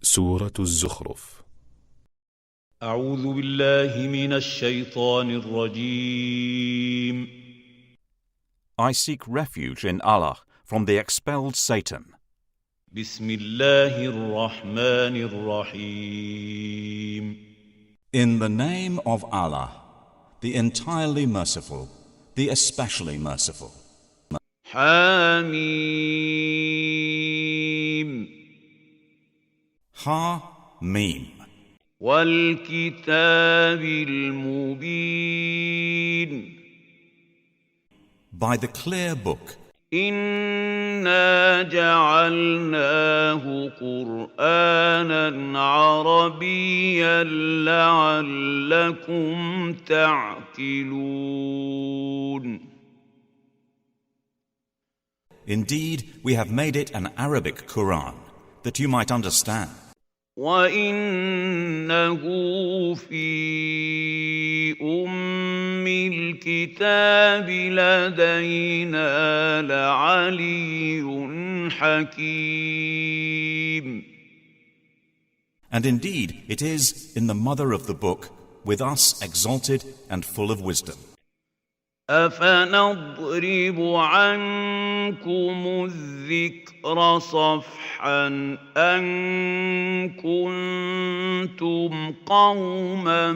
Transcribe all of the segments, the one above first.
سورة الزخرف. أعوذ بالله من الشيطان الرجيم. I seek refuge in Allah from the expelled Satan. بسم الله الرحمن الرحيم. In the name of Allah, the entirely merciful, the especially merciful. حاميم. Ha Mim. والكتاب المبين. By the clear book. إنا جعلناه قرآنا عربيا لعلكم تعقلون. Indeed, we have made it an Arabic Quran, that you might understand. وَإِنَّهُ فِي أُمِّ الْكِتَابِ لَدَيْنَا لَعَلِيٌّ حَكِيمٌ. And indeed, it is in the mother of the book, with us exalted and full of wisdom. أَفَنَضْرِبُ عَنكُمُ الذِّكْرَ صَفْحًا أَن كُنتُمْ قَوْمًا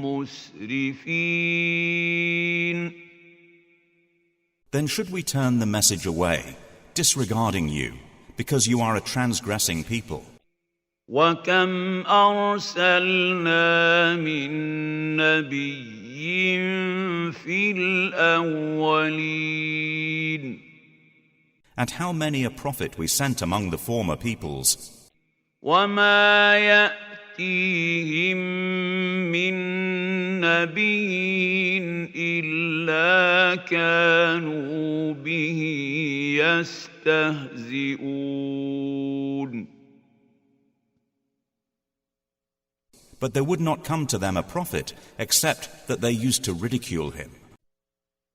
مُسْرِفِينَ. Then should we turn the message away, disregarding you, because you are a transgressing people? وَكَمْ أَرْسَلْنَا مِن نَّبِيٍّ فِي الْأَوَّلِينَ. And how many a prophet we sent among the former peoples. وَمَا يَأْتِيهِم مِّن نَّبِيٍّ إِلَّا كَانُوا بِهِ يَسْتَهْزِئُونَ. But there would not come to them a prophet except that they used to ridicule him.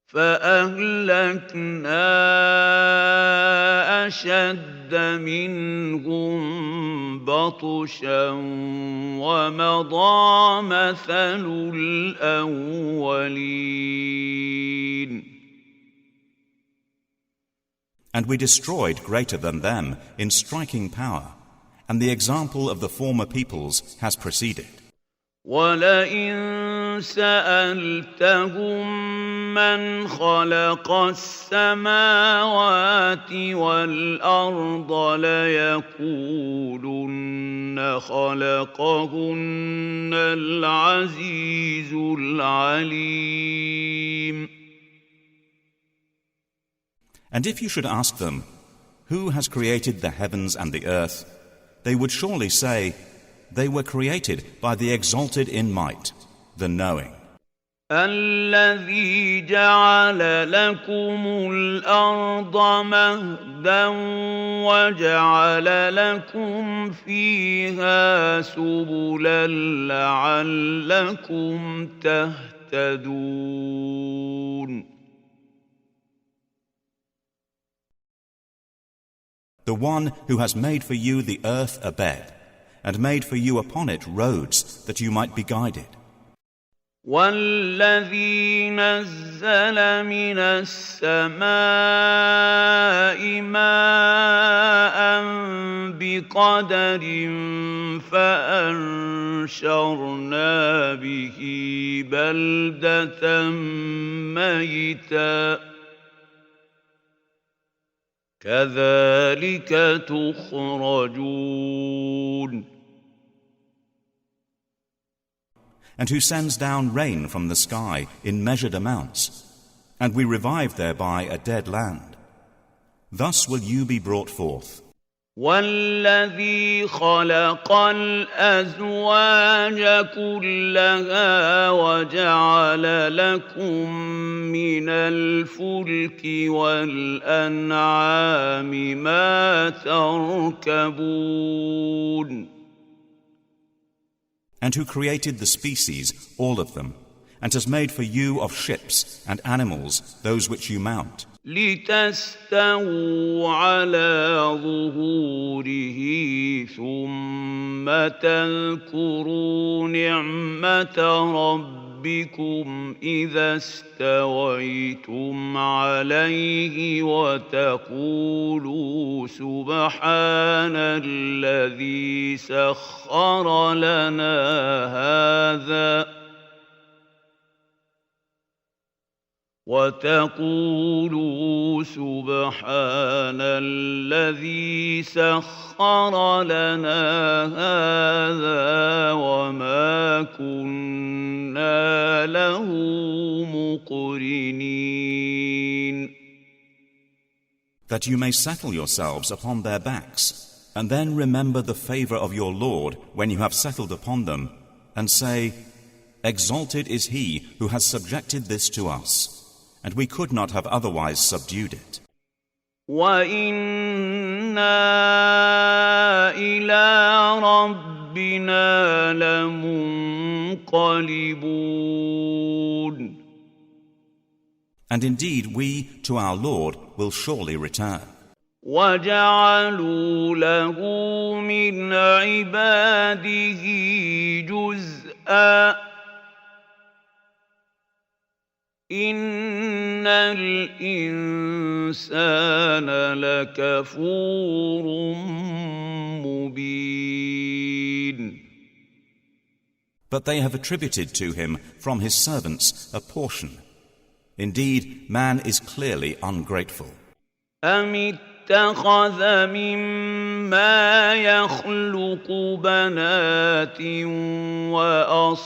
فَأَهْلَكْنَا أَشَدَّ مِنْهُمْ بَطْشًا وَمَضَىٰ مَثَلُ الْأَوَّلِينَ. And we destroyed greater than them in striking power, and the example of the former peoples has preceded. وَلَئِن سَأَلْتَهُم مَّنْ خَلَقَ السَّمَاوَاتِ وَالْأَرْضَ لَيَقُولُنَّ خَلَقَهُنَّ الْعَزِيزُ الْعَلِيمُ. And if you should ask them, who has created the heavens and the earth, they would surely say, they were created by the exalted in might, the knowing. الذي جعل لكم الأرض مهدا وجعل لكم فيها سبلا لعلكم تهتدون. The one who has made for you the earth a bed, and made for you upon it roads that you might be guided. وَالَّذِي نَزَّلَ مِنَ السَّمَاءِ مَاءً بِقَدَرٍ فَأَنشَرْنَا بِهِ بَلْدَةً مَّيْتًا كَذَلِكَ تُخْرَجُونَ. And who sends down rain from the sky in measured amounts, and we revive thereby a dead land. Thus will you be brought forth. وَالَّذِي خَلَقَ الْأَزْوَاجَ كُلَّهَا وَجَعَلَ لَكُم مِّنَ الْفُلْكِ وَالْأَنْعَامِ مَا تَرْكَبُونَ. And who created the species, all of them, and has made for you of ships and animals those which you mount. لِتَسْتَوُوا عَلَى ظُهُورِهِ ثُمَّ تذكروا نعمة ربكم إذا استويتم عليه وتقولوا سبحان الذي سخر لنا هذا وتقولوا سبحان الذي سخر لنا هذا وما كنا له مقرنين. That you may settle yourselves upon their backs, and then remember the favor of your Lord when you have settled upon them, and say, Exalted is He who has subjected this to us, and we could not have otherwise subdued it. وَإِنَّا إِلَىٰ رَبِّنَا لَمُنقَلِبُونَ. And indeed we to our Lord will surely return. وَجَعَلُوا لَهُ مِنْ عِبَادِهِ جُزْءًا. إِنَّ الْإِنسَانَ لَكَفُورٌ مُّبِينٌ. But they have attributed to him from his servants a portion. Indeed, man is clearly ungrateful. أَمِ اتَّخَذَ مِمَّا يَخْلُقُ بَنَاتٍ وَأَصْفَاكُم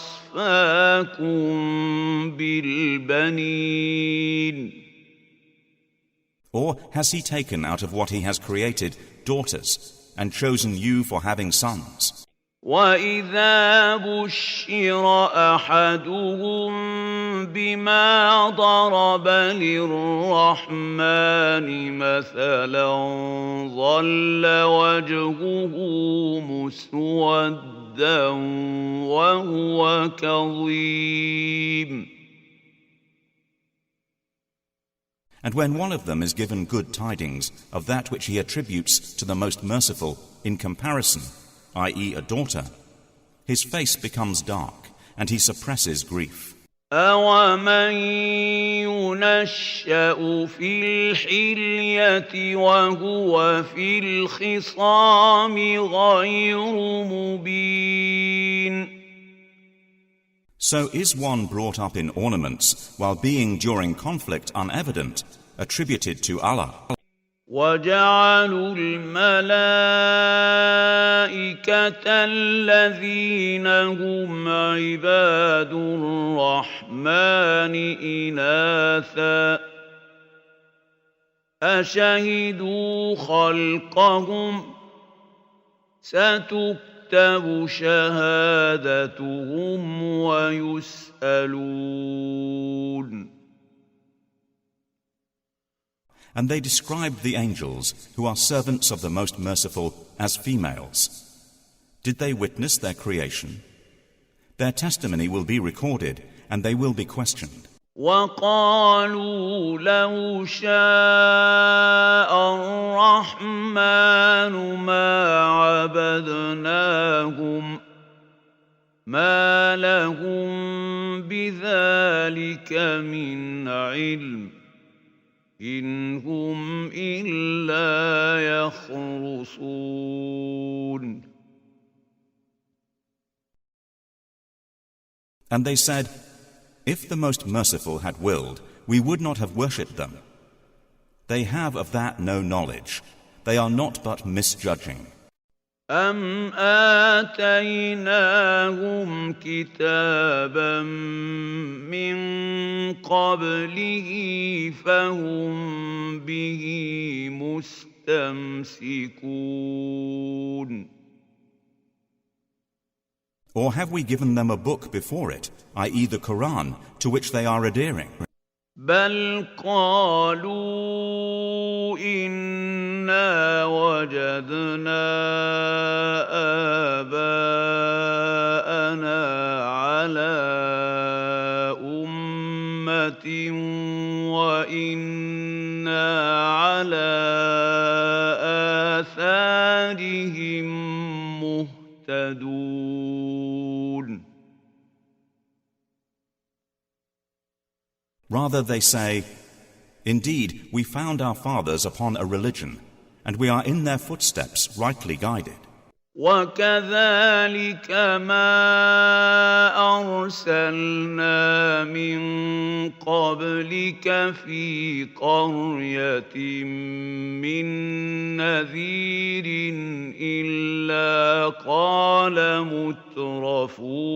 بِالْبَنِينَ. Or has he taken out of what he has created daughters and chosen you for having sons? وَإِذَا بُشِّرَ أَحَدُهُم بِمَا ضَرَبَ لِلرَّحْمَنِ مَثَلًا ظَلَّ وَجْهُهُ مُسْوَدًّا وَهُوَ كَظِيمٌ. And when one of them is given good tidings of that which he attributes to the Most Merciful in comparison, i.e. a daughter, his face becomes dark and he suppresses grief. أَوَمَن يُنَشَّأُ فِي الْحِلْيَةِ وَهُوَ فِي الْخِصَامِ غَيْرُ مُبِينٍ. So is one brought up in ornaments while being during conflict unevident, attributed to Allah. وَجَعَلُوا الْمَلَائِكَةَ الَّذِينَ هُمْ عِبَادُ الرَّحْمَنِ إِنَاثًا أَشَهِدُوا خَلْقَهُمْ سَتُكْتَبُ شَهَادَتُهُمْ وَيُسْأَلُونَ. And they described the angels, who are servants of the Most Merciful, as females. Did they witness their creation? Their testimony will be recorded, and they will be questioned. وَقَالُوا لَوْ شَاءَ الرَّحْمَنُ مَا عَبَدْنَاهُمْ مَا لَهُم بِذَلِكَ مِنْ عِلْمٍ إِنْ هُمْ إِلَّا يَخْرُصُونَ. And they said, If the Most Merciful had willed, we would not have worshipped them. They have of that no knowledge. They are not but misjudging. أَمْ آتَيْنَاهُمْ كِتَابًا مِّن قَبْلِهِ فَهُمْ بِهِ مُسْتَمْسِكُونَ. Or have we given them a book before it, i.e. the Quran, to which they are adhering? بَلْ قَالُوا إِنَّا وَجَدْنَا آبَاءَنَا عَلَىٰ أُمَّةٍ وَإِنَّا عَلَىٰ آثَارِهِم مهتدون. Rather they say, "Indeed, we found our fathers upon a religion, and we are in their footsteps rightly guided." وكذلك ما أرسلنا من قبلك في قرية من نذير إلا قال مترفوها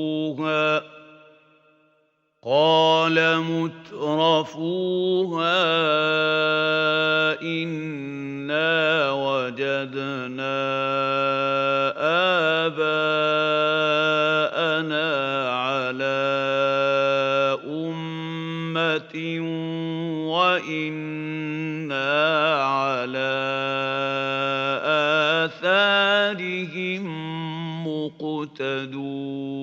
إنا وجدنا آباءنا على أمة وإنا على آثارهم مقتدون.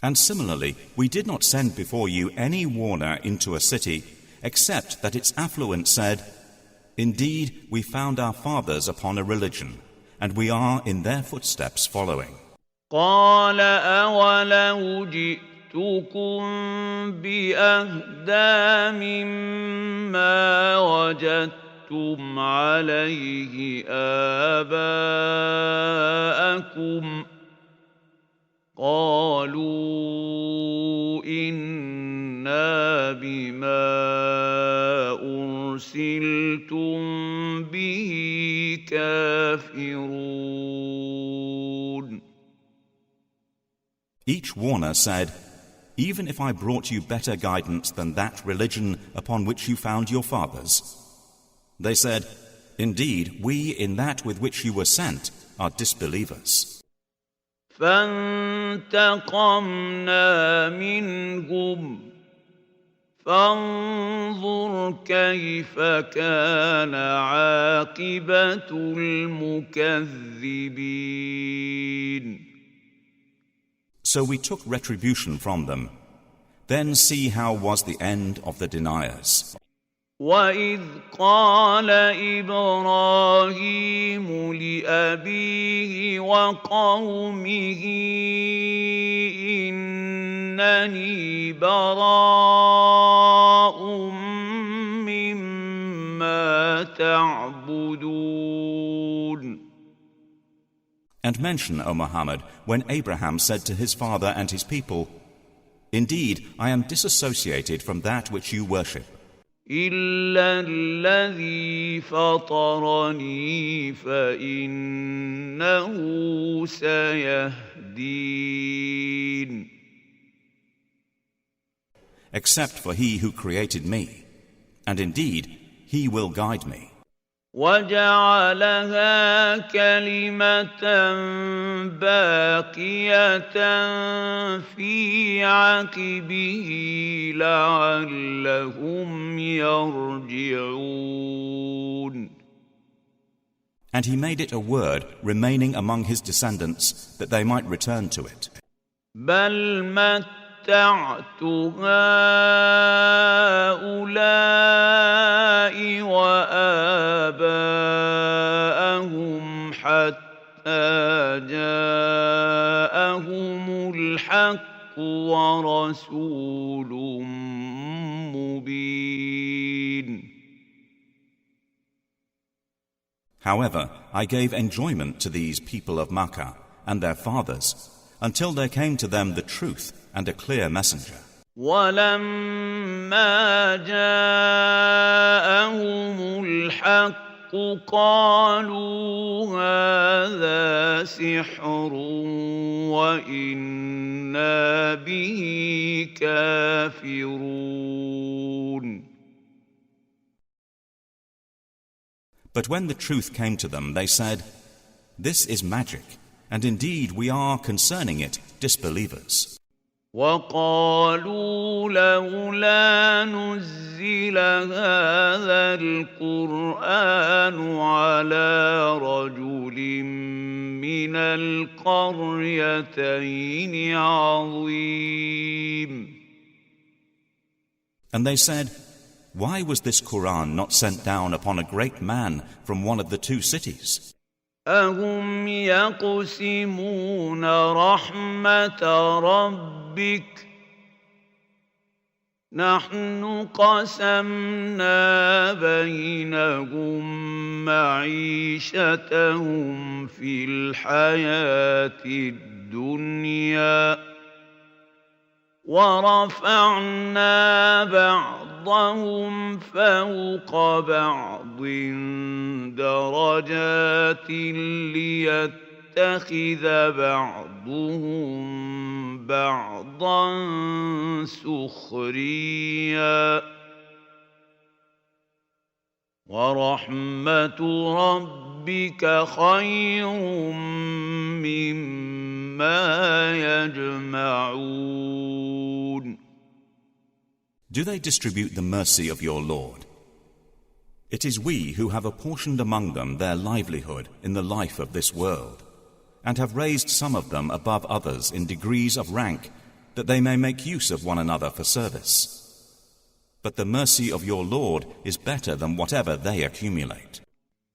And similarly, we did not send before you any warner into a city, except that its affluent said, "Indeed, we found our fathers upon a religion, and we are in their footsteps following." قال أولو جئتكم بأهدى مما وجدتم عليه آباءكم قالوا إنا بما أرسلتم به كافرون. Each warner said, "Even if I brought you better guidance than that religion upon which you found your fathers." They said, "Indeed, we in that with which you were sent are disbelievers." فانتقمنا منهم فانظر كيف كان عاقبة المكذبين. So we took retribution from them. Then see how was the end of the deniers. وَإِذْ قَالَ إِبْرَاهِيمُ لِأَبِيهِ وَقَوْمِهِ إِنَّنِي بَرَاءٌ مِّمَّا تَعْبُدُونَ. And mention, O Muhammad, when Abraham said to his father and his people, "Indeed, I am disassociated from that which you worship. إِلَّا الَّذِي فَطَرَنِي فَإِنَّهُ سَيَهْدِينِ." Except for he who created me, and indeed, he will guide me. وَجَعَلَهَا كَلِمَةً بَاقِيَةً فِي عَقِبِهِ لَعَلَّهُمْ يَرْجِعُونَ. And he made it a word remaining among his descendants that they might return to it. بَلْ مَتَّعْتُ هَٰؤُلَاءِ وَآبَاءَهُمْ حَتَّىٰ جَاءَهُمُ الْحَقُّ وَرَسُولٌ مُّبِينٌ. However, I gave enjoyment to these people of Makkah and their fathers until there came to them the truth and a clear messenger. وَلَمَّا جَاءَهُمُ الْحَقُّ قَالُوا هَٰذَا سِحْرٌ وَإِنَّا بِهِ كَافِرُونَ. But when the truth came to them, they said, "This is magic, and indeed we are concerning it disbelievers." وَقَالُوا لَوْلَا نُزِّلَ هَٰذَا الْقُرْآنُ عَلَىٰ رَجُلٍ مِّنَ الْقَرْيَتَيْنِ عَظِيمٍ. And they said, why was this Quran not sent down upon a great man from one of the two cities? أهم يقسمون رحمة ربك نحن قسمنا بينهم معيشتهم في الحياة الدنيا ورفعنا بعضهم فوق بعض درجات ليتخذ بعضهم بعضا سخريا ورحمة ربك خير مما يجمعون. Do they distribute the mercy of your Lord? It is we who have apportioned among them their livelihood in the life of this world, and have raised some of them above others in degrees of rank, that they may make use of one another for service. But the mercy of your Lord is better than whatever they accumulate.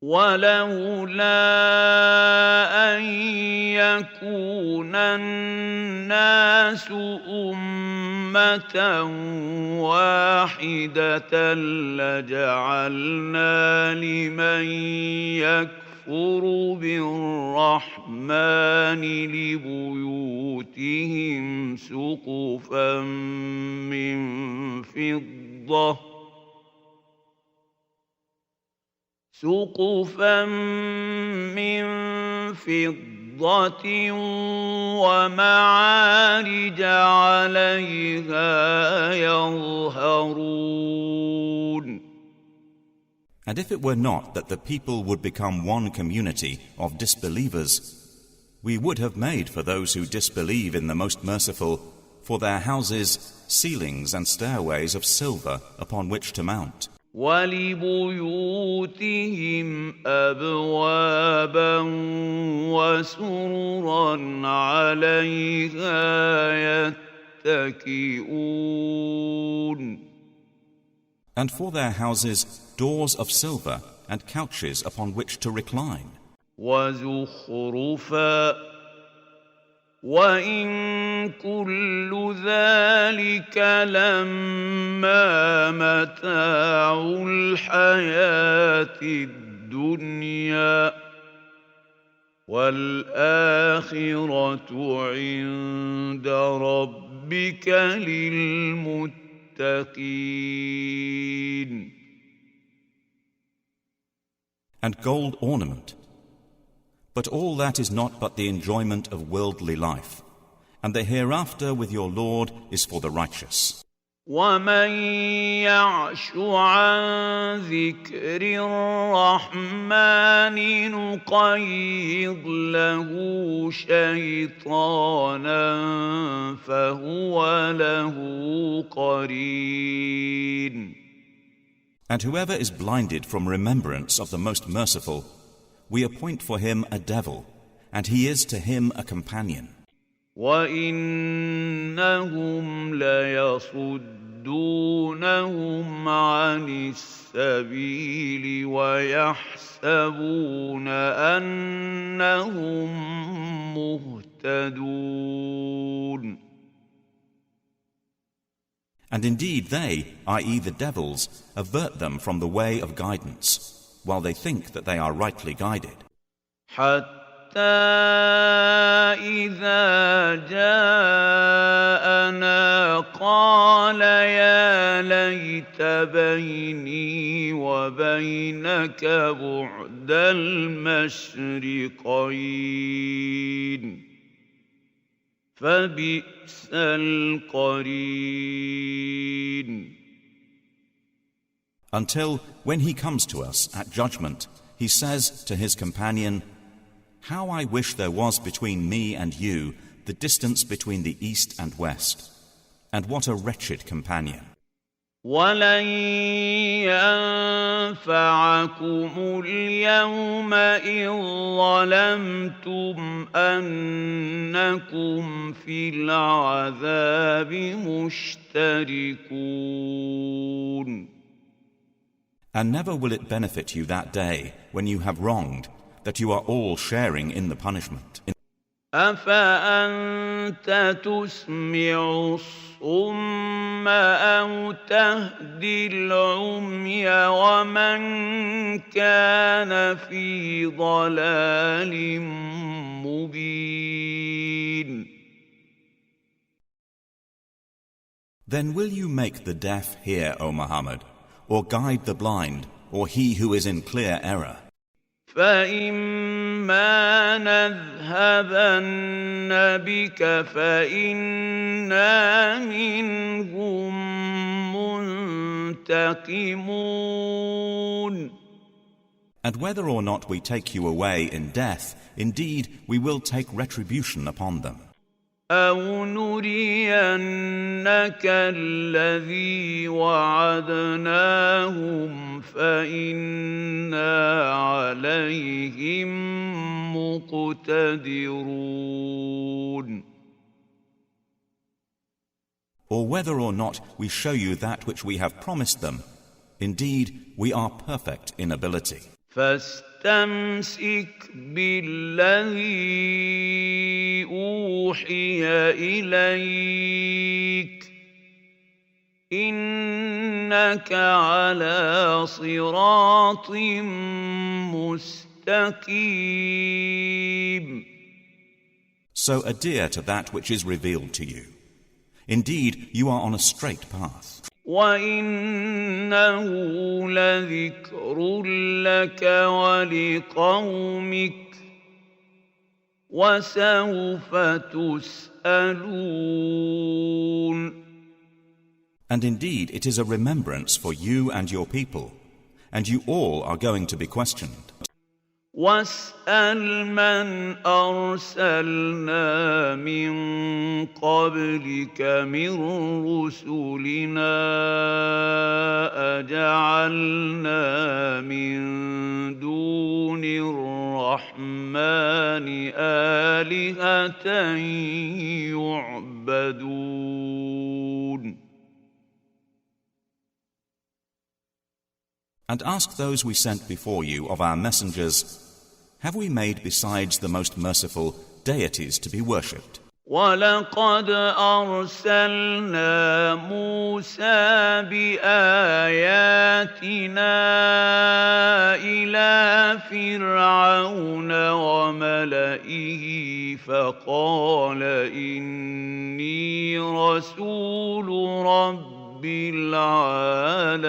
ولولا أن يكون الناس أمة واحدة لجعلنا لمن يكفر بالرحمن لبيوتهم سقفا من فضة ومعارج عليها يظهرون. And if it were not that the people would become one community of disbelievers, we would have made for those who disbelieve in the Most Merciful for their houses ceilings and stairways of silver upon which to mount. وَلِبُيُوتِهِمْ أَبْوَابًا وَسُرُرًا عَلَيْهَا يَتَّكِئُونَ. And for their houses doors of silver and couches upon which to recline. وَزُخْرُفًا وَإِن كُلُّ ذَلِكَ لَمَّا مَتَاعُ الْحَيَاةِ الدُّنْيَا وَالْآخِرَةُ عِندَ رَبِّكَ لِلْمُتَّقِينَ. And gold ornament. But all that is not but the enjoyment of worldly life, and the hereafter with your Lord is for the righteous. وَمَن يَعْشُ عَن ذِكْرِ الرَّحْمَنِ نُقَيِّضْ لَهُ شَيْطَانًا فَهُوَ لَهُ قَرِينٌ. And whoever is blinded from remembrance of the Most Merciful, we appoint for him a devil, and he is to him a companion. وَإِنَّهُمْ لَيَصُدُّونَهُمْ عَنِ السَّبِيلِ وَيَحْسَبُونَ أَنَّهُمْ مُهْتَدُونَ. And indeed they, i.e. the devils, avert them from the way of guidance, while they think that they are rightly guided. حتى إذا جاءنا قال يا ليت بيني وبينك بعد المشرقين فبئس القرين. Until when he comes to us at judgment, he says to his companion, "How I wish there was between me and you the distance between the east and west, and what a wretched companion." وَلَن يَنفَعَكُمُ الْيَوْمَ إِذ ظَّلَمْتُمْ أَنَّكُمْ فِي الْعَذَابِ مُشْتَرِكُونَ. And never will it benefit you that day when you have wronged, that you are all sharing in the punishment. أفأنت تسمع الصم أو تهدي العمي ومن كان في ضلال مبين. Then will you make the deaf hear, O Muhammad, or guide the blind, or he who is in clear error? فإما نذهبن بك فإنا منهم منتقمون. And whether or not we take you away in death, indeed we will take retribution upon them. أو نرينك الذي وعدناهم فإنا عليهم مقتدرون. Or whether or not we show you that which we have promised them, indeed we are perfect in ability. فاستمسك بالذي أوحي إليك إنك على صراط مستقيم. So adhere to that which is revealed to you. Indeed, you are on a straight path. وَإِنَّهُ لَذِكْرٌ لَكَ وَلِقَوْمِكَ وَسَوْفَ تُسْأَلُونَ. And indeed, it is a remembrance for you and your people, and you all are going to be questioned. وَاسْأَلْ مَنْ أَرْسَلْنَا مِنْ قَبْلِكَ مِنْ رُسُلِنَا أَجَعَلْنَا مِنْ دُونِ الرَّحْمَنِ آلِهَةً يُعْبَدُونَ. And ask those we sent before you of our messengers, have we made besides the most merciful deities to be worshipped? وَلَقَدْ أَرْسَلْنَا مُوسَى بِآيَاتِنَا إِلَى فِرْعَوْنَ وَمَلَئِهِ فَقَالَ إِنِّي رَسُولُ رَبِّ الْعَالَمِينَ.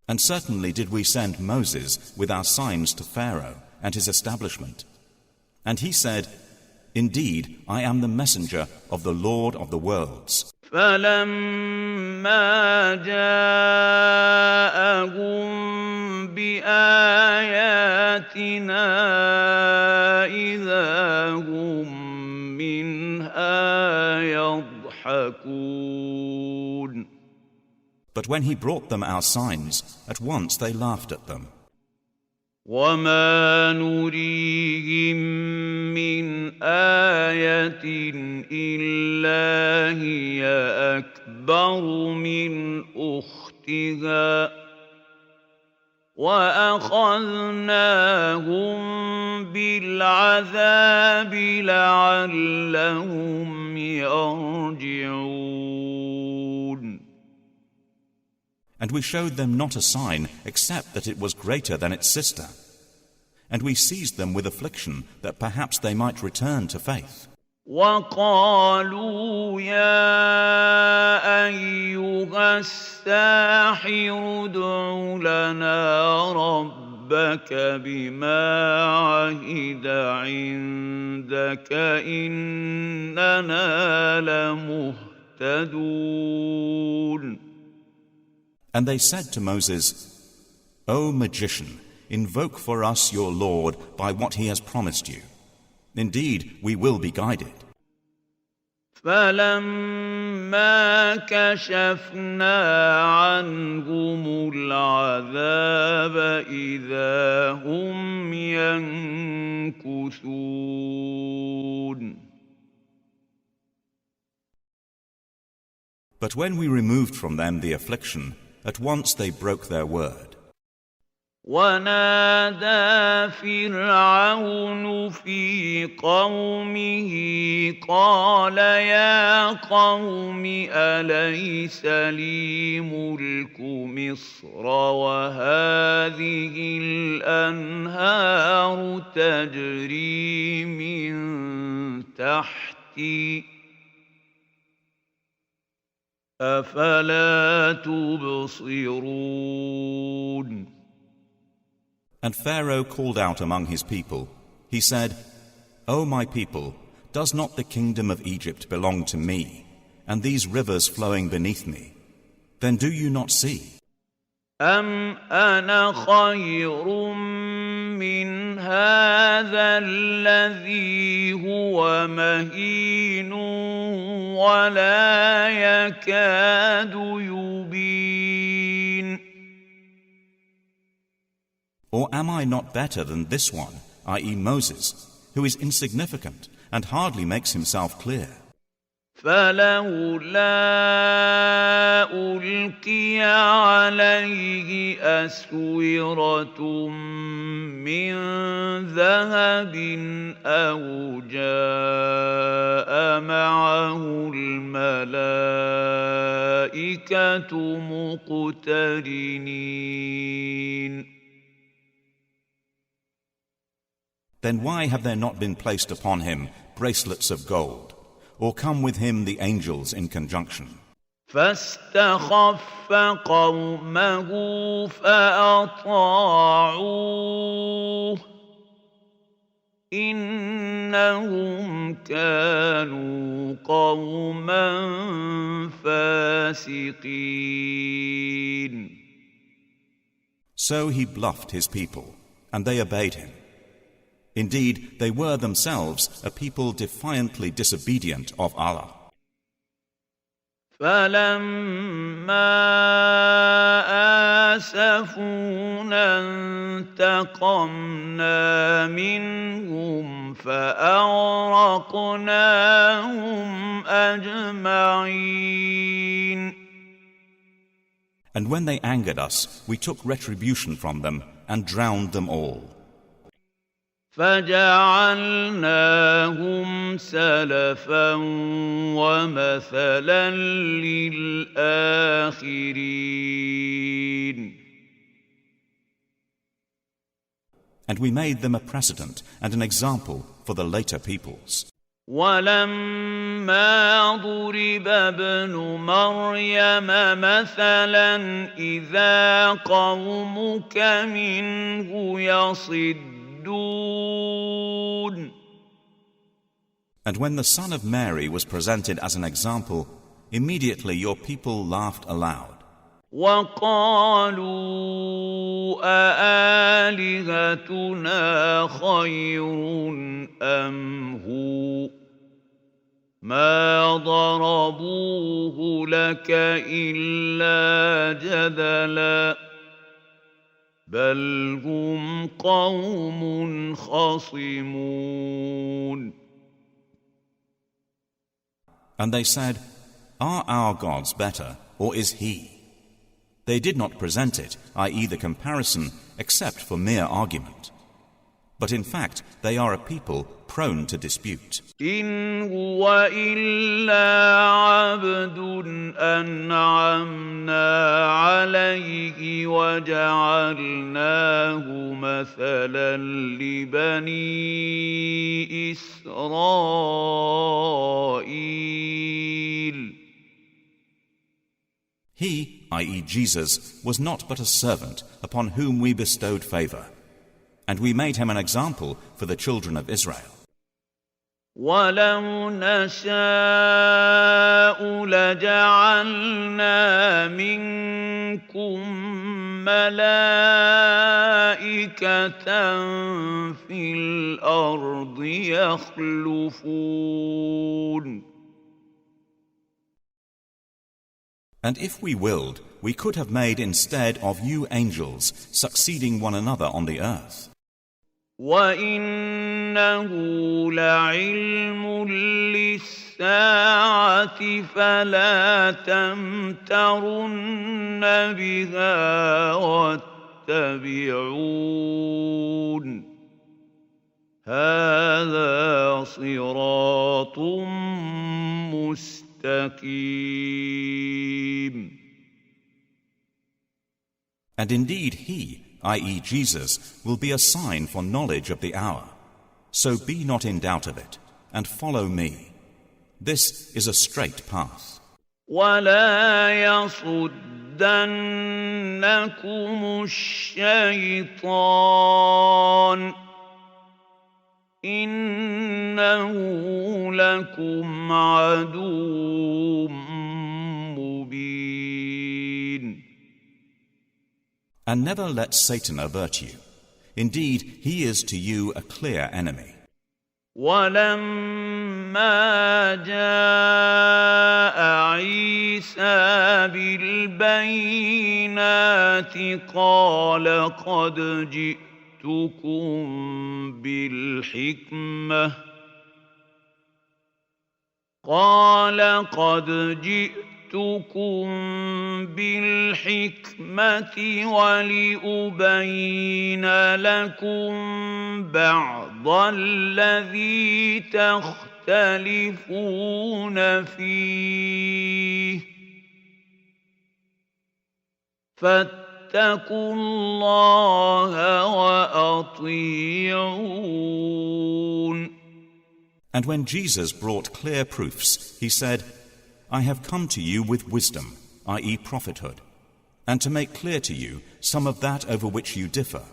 And certainly did we send Moses with our signs to Pharaoh and his establishment. And he said, indeed, I am the messenger of the Lord of the worlds. فَلَمَّا جَاءَهُم بِآيَاتِنَا إِذَا هُم مِّنْهَا يَضْحَكُونَ. But when he brought them our signs, at once they laughed at them. وَمَا نُرِيهِم مِّنْ آيَةٍ إِلَّا هِيَ أَكْبَرُ مِنْ أُخْتِهَا وَأَخَذْنَاهُم بِالْعَذَابِ لَعَلَّهُمْ يَرْجِعُونَ. And we showed them not a sign except that it was greater than its sister. And we seized them with affliction that perhaps they might return to faith. وَقَالُوا يَا أَيُّهَا السَّاحِرُ ادْعُ لَنَا رَبَّكَ بِمَا عَهِدَ عِندَكَ إِنَّنَا لَمُهْتَدُونَ. And they said to Moses, O magician, invoke for us your Lord by what he has promised you. Indeed, we will be guided. فَلَمَّا كَشَفْنَا عَنْهُمُ الْعَذَابَ إِذَا هُمْ يَنكُثُونَ. But when we removed from them the affliction, at once they broke their word. ونادى فرعون في قومه قال يا قوم أليس لي ملك مصر وهذه الأنهار تجري من تحتي أفلا تبصرون. And Pharaoh called out among his people. He said, O my people, does not the kingdom of Egypt belong to me, and these rivers flowing beneath me? Then do you not see? أم أنا خير من هذا الذي هو مهين ولا يكاد يبين. Or am I not better than this one, i.e. Moses, who is insignificant and hardly makes himself clear? فلولا ألقي عليه أسورة من ذهب أو جاء معه الملائكة مقترنين. Then why have there not been placed upon him bracelets of gold, or come with him the angels in conjunction? فاستخف قومه فأطاعوه إنهم كانوا قوما فاسقين. So he bluffed his people, and they obeyed him. Indeed, they were themselves a people defiantly disobedient of Allah. فَلَمَّا آسَفُونَا انتَقَمْنَا مِنْهُمْ فَأَغْرَقْنَاهُمْ أَجْمَعِينَ. And when they angered us, we took retribution from them and drowned them all. فَجَعَلْنَاهُمْ سَلَفًا وَمَثَلًا لِلْآخِرِينَ. And we made them a precedent and an example for the later peoples. وَلَمَّا ضُرِبَ ابْنُ مَرْيَمَ مَثَلًا إِذَا قَوْمُكَ مِنْهُ يَصِدُّونَ. And when the son of Mary was presented as an example, immediately your people laughed aloud. وَقَالُوا أَآلِهَتُنَا خَيْرٌ أَمْ هُوَ مَا ضَرَبُوهُ لَكَ إِلَّا جَدَلًا بَلْ هُمْ قَوْمٌ خَصِمُونَ. And they said, Are our gods better, or is he? They did not present it, i.e. the comparison, except for mere argument. But in fact, they are a people prone to dispute. إِنْ هُوَ إِلَّا عَبْدٌ أَنْعَمْنَا عَلَيْهِ وَجَعَلْنَاهُ مَثَلًا لِبَنِي إِسْرَائِيلَ. He, i.e. Jesus, was not but a servant upon whom we bestowed favor, and we made him an example for the children of Israel. وَلَوْ نَشَاءُ لَجَعَلْنَا مِنكُم مَّلَائِكَةً فِي الْأَرْضِ يَخْلُفُونَ. And if we willed, we could have made instead of you angels succeeding one another on the earth. وَإِنَّهُ لَعِلْمٌ لِّلسَّاعَةِ الساعة فلا تمترن بها واتبعون هذا صراط مستقيم. And indeed he, i.e. Jesus, will be a sign for knowledge of the hour. So be not in doubt of it, and follow me. This is a straight path. ولا يصدنكم الشيطان إنه لكم عدو مبين. And never let Satan avert you. Indeed, he is to you a clear enemy. ولما جاء عيسى بالبينات قال قد جئتكم بالحكمة ولأبين لكم بعض الذي تختلفون فيه فاتقوا الله وأطيعون. And when Jesus brought clear proofs, he said, I have come to you with wisdom, i.e. prophethood, and to make clear to you some of that over which you differ.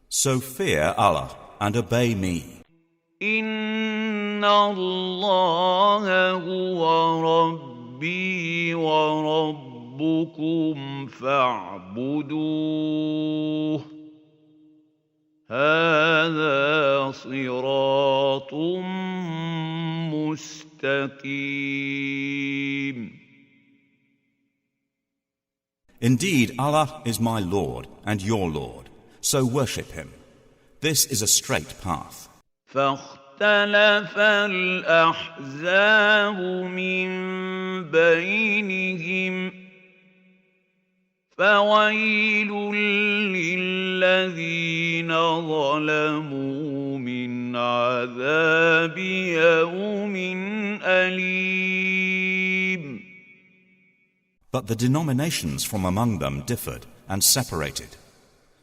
So fear Allah and obey me. إن الله هو ربي وربكم فاعبدوه هذا صراط مستقيم. Indeed, Allah is my Lord and your Lord, so worship him. This is a straight path. فاختلف الأحزاب من بينهم فويل للذين ظلموا من عذاب يوم أليم. But the denominations from among them differed and separated.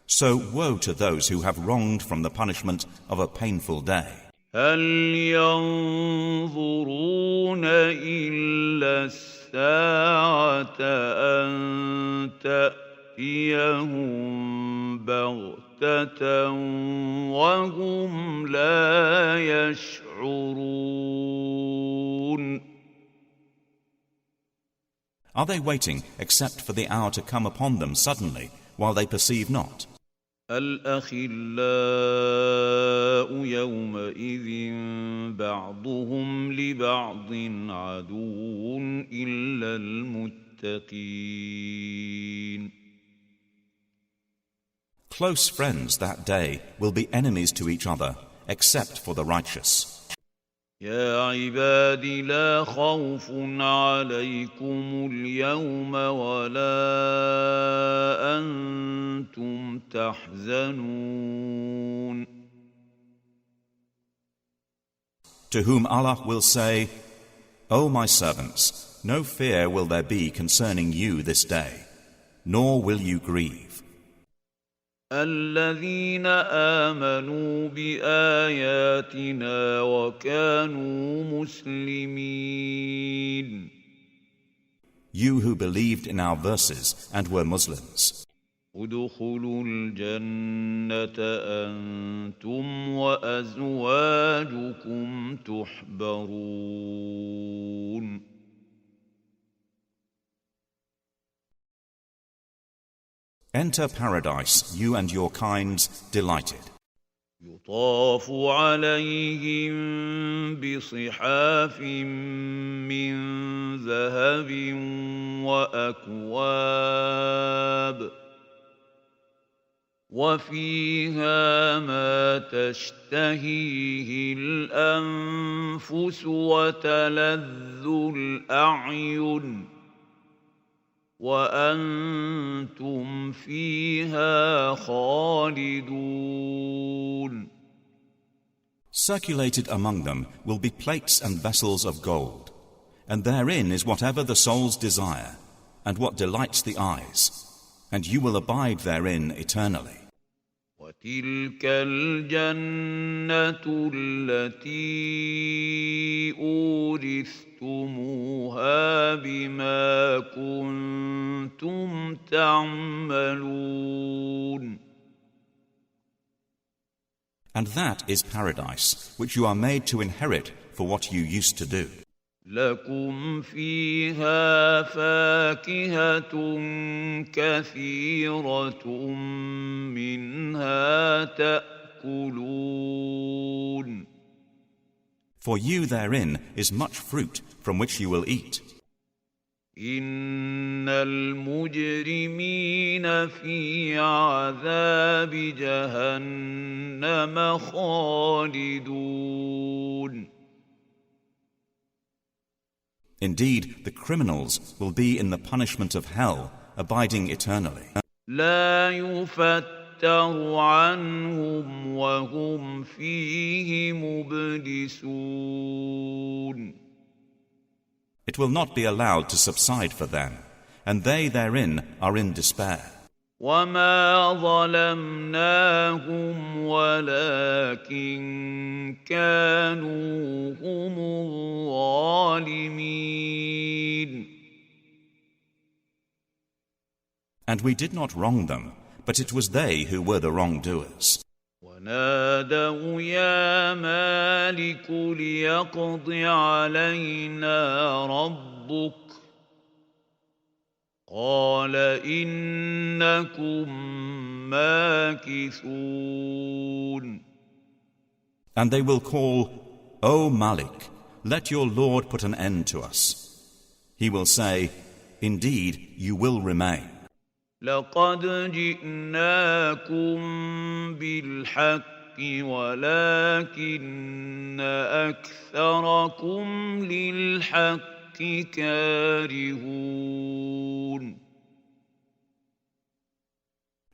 So woe to those who have wronged from the punishment of a painful day. هل ينظرون إلا الساعة أن تأتيهم بغتة وهم لا يشعرون. Are they waiting except for the hour to come upon them suddenly while they perceive not? الأخلاء يومئذ بعضهم لبعض عدو إلا المتقين. Close friends that day will be enemies to each other except for the righteous. يا عباد لا خوف عليكم اليوم ولا أنتم تحزنون. To whom Allah will say, O my servants, no fear will there be concerning you this day, nor will you grieve. الذين آمنوا بآياتنا وكانوا مسلمين. You who believed in our verses and were Muslims. ادخلوا الجنة أنتم وأزواجكم تحبرون. Enter paradise, you and your kinds, delighted. يطاف عليهم بصحاف من ذهب وأكواب وفيها ما تشتهيه الأنفس وتلذ الأعين وأنتم فيها خالدون. Circulated among them will be plates and vessels of gold, and therein is whatever the souls desire, and what delights the eyes, and you will abide therein eternally. وتلك الجنة التي أورثتموها بما كنتم تعملون. And that is paradise, which you are made to inherit for what you used to do. لكم فيها فاكهة كثيرة منها تأكلون. For you therein is much fruit from which you will eat. إن المجرمين في عذاب جهنم خالدون. Indeed, the criminals will be in the punishment of hell, abiding eternally. لا يفتر عنهم وهم فيه مبلسون. It will not be allowed to subside for them, and they therein are in despair. وما ظلمناهم ولكن كانوا هم الظالمين. And we did not wrong them, but it was they who were the wrongdoers. ونادوا يا مالك ليقض علينا ربك قال إنكم ماكثون. And they will call, O Malik, let your Lord put an end to us. He will say, indeed, you will remain. لقد جئناكم بالحق ولكن أكثركم للحق كارهون.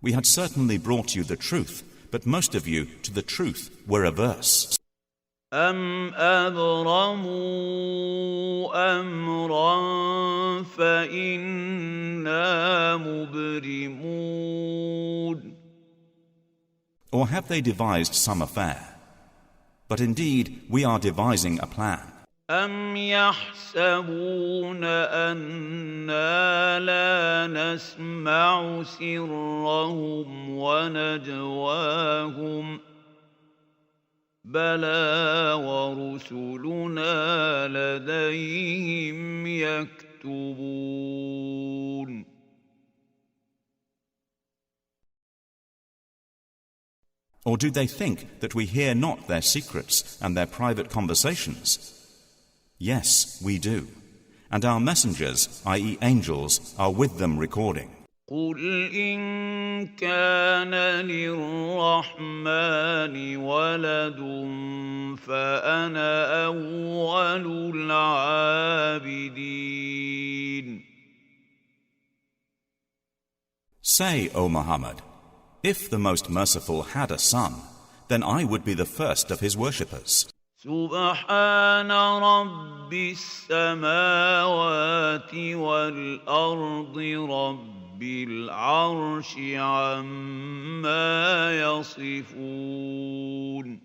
We had certainly brought you the truth, but most of you to the truth were averse. أم أبرموا أمرا فإنا مبرمون. Or have they devised some affair? But indeed we are devising a plan. أم يحسبون أنا لا نسمع سرهم ونجواهم بلى ورسلنا لديهم يكتبون. Or do they think that we hear not their secrets and their private conversations? Yes, we do. And our messengers, i.e. angels, are with them recording. قل إن كان للرحمن ولد فأنا أول العابدين. Say, O Muhammad, if the Most Merciful had a son, then I would be the first of his worshippers. سبحان رب السماوات والأرض رب بالعرش عما يصفون.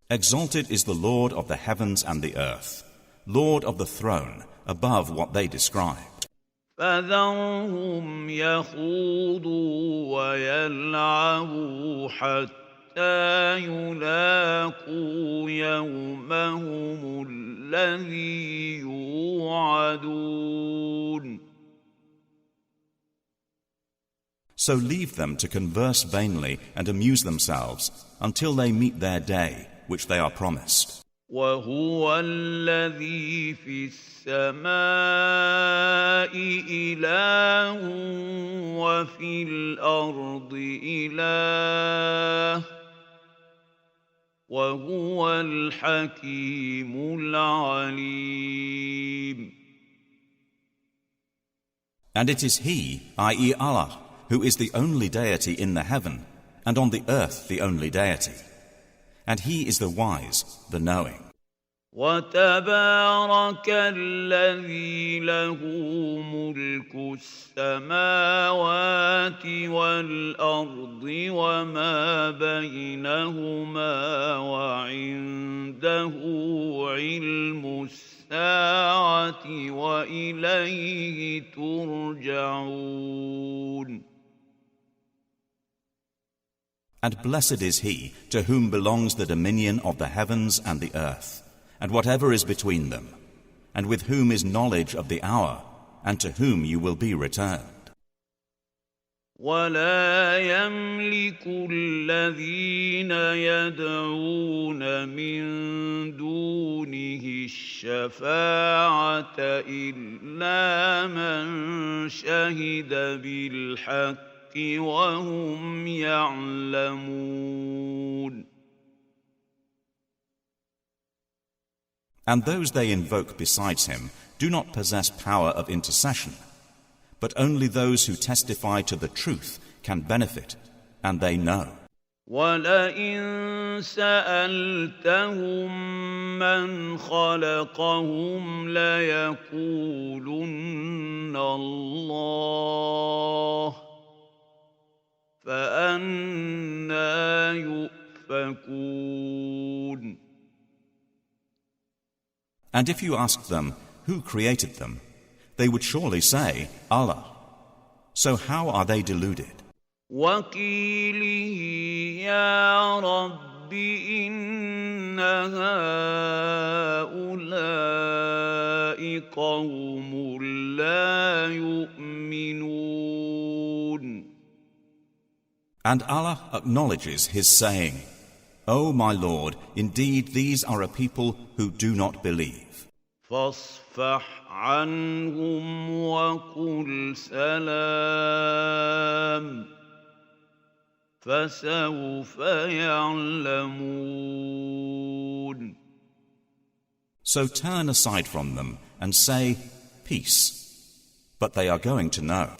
Exalted is the Lord of the heavens and the earth, Lord of the throne, above what they described. فذرهم يخوضوا ويلعبوا حتى يلاقوا يومهم الذي يوعدون. So leave them to converse vainly and amuse themselves until they meet their day, which they are promised. وهو الذي في السماء إله وفي الأرض إله وهو الحكيم العليم. And it is He, i.e. Allah, who is the only deity in the heaven, and on the earth the only deity. And He is the wise, the knowing. وتبارك الذي له ملك السماوات والأرض وما بينهما وعنده علم الساعة وإليه ترجعون. And blessed is He to whom belongs the dominion of the heavens and the earth, and whatever is between them, and with whom is knowledge of the hour, and to whom you will be returned. ولا يملك الذين يدعون من دونه الشفاعة إلا من شهد بالحق وهم يعلمون. And those they invoke besides Him do not possess power of intercession, but only those who testify to the truth can benefit, and they know. وَلَئِن سَأَلْتَهُم مَّنْ خَلَقَهُمْ لَيَقُولُنَّ اللَّهُ فَأَنَّىٰ يُؤْفَكُونَ. And if you asked them, who created them, they would surely say, Allah. So how are they deluded? وَقِيلِهِ يَا رَبِّ إِنَّ هَٰؤُلَاءِ قَوْمٌ لَّا يُؤْمِنُونَ. And Allah acknowledges His saying, O my Lord, indeed these are a people who do not believe. فاصفح عنهم وقل سلام فسوف يعلمون. So turn aside from them and say, peace, but they are going to know.